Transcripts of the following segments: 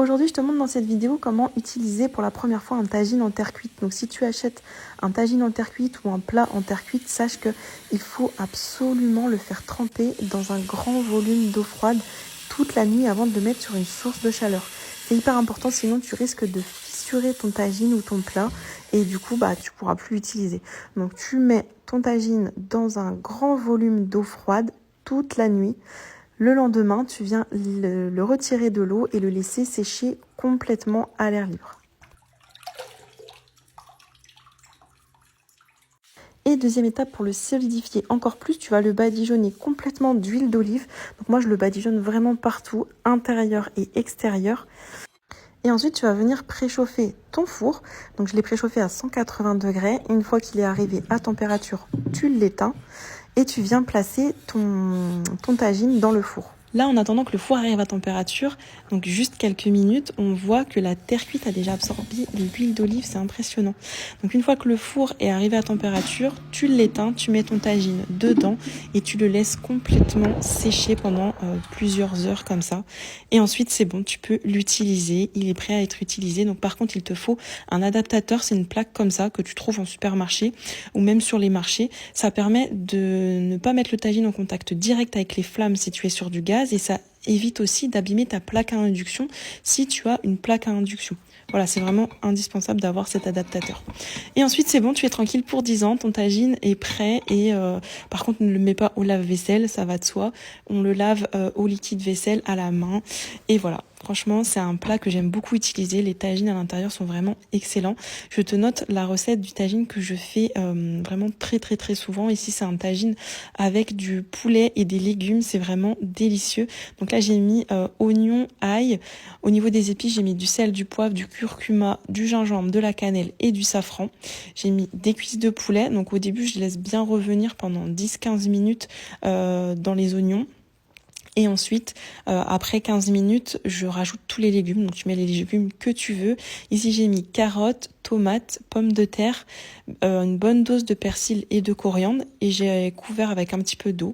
Aujourd'hui, je te montre dans cette vidéo comment utiliser pour la première fois un tagine en terre cuite. Donc si tu achètes un tagine en terre cuite ou un plat en terre cuite, sache qu'il faut absolument le faire tremper dans un grand volume d'eau froide toute la nuit avant de le mettre sur une source de chaleur. C'est hyper important, sinon tu risques de fissurer ton tagine ou ton plat et du coup tu pourras plus l'utiliser. Donc tu mets ton tagine dans un grand volume d'eau froide toute la nuit. Le lendemain, tu viens le retirer de l'eau et le laisser sécher complètement à l'air libre. Et deuxième étape, pour le solidifier encore plus, tu vas le badigeonner complètement d'huile d'olive. Donc moi, je le badigeonne vraiment partout, intérieur et extérieur. Et ensuite, tu vas venir préchauffer ton four. Donc je l'ai préchauffé à 180 degrés. Une fois qu'il est arrivé à température, tu l'éteins et tu viens placer ton tagine dans le four. Là, en attendant que le four arrive à température, donc juste quelques minutes, on voit que la terre cuite a déjà absorbé l'huile d'olive, c'est impressionnant. Donc une fois que le four est arrivé à température, tu l'éteins, tu mets ton tagine dedans et tu le laisses complètement sécher pendant plusieurs heures comme ça. Et ensuite, c'est bon, tu peux l'utiliser, il est prêt à être utilisé. Donc par contre, il te faut un adaptateur, c'est une plaque comme ça que tu trouves en supermarché ou même sur les marchés. Ça permet de ne pas mettre le tagine en contact direct avec les flammes si tu es sur du gaz. Et ça évite aussi d'abîmer ta plaque à induction si tu as une plaque à induction. Voilà, c'est vraiment indispensable d'avoir cet adaptateur. Et ensuite, c'est bon, tu es tranquille pour 10 ans, ton tagine est prêt et par contre, ne le mets pas au lave-vaisselle, ça va de soi. On le lave au liquide vaisselle à la main et voilà. Franchement, c'est un plat que j'aime beaucoup utiliser. Les tagines à l'intérieur sont vraiment excellents. Je te note la recette du tagine que je fais vraiment très souvent. Ici, c'est un tagine avec du poulet et des légumes. C'est vraiment délicieux. Donc là, j'ai mis oignon, ail. Au niveau des épices, j'ai mis du sel, du poivre, du curcuma, du gingembre, de la cannelle et du safran. J'ai mis des cuisses de poulet. Donc au début, je laisse bien revenir pendant 10-15 minutes dans les oignons. Et ensuite, après 15 minutes, je rajoute tous les légumes. Donc, tu mets les légumes que tu veux. Ici, j'ai mis carottes, tomates, pommes de terre, une bonne dose de persil et de coriandre. Et j'ai couvert avec un petit peu d'eau.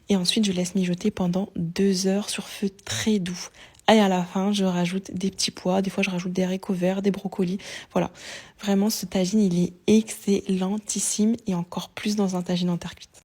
Et ensuite, je laisse mijoter pendant 2 heures sur feu très doux. Et à la fin, je rajoute des petits pois. Des fois, je rajoute des haricots verts, des brocolis. Voilà. Vraiment, ce tagine, il est excellentissime. Et encore plus dans un tagine en terre cuite.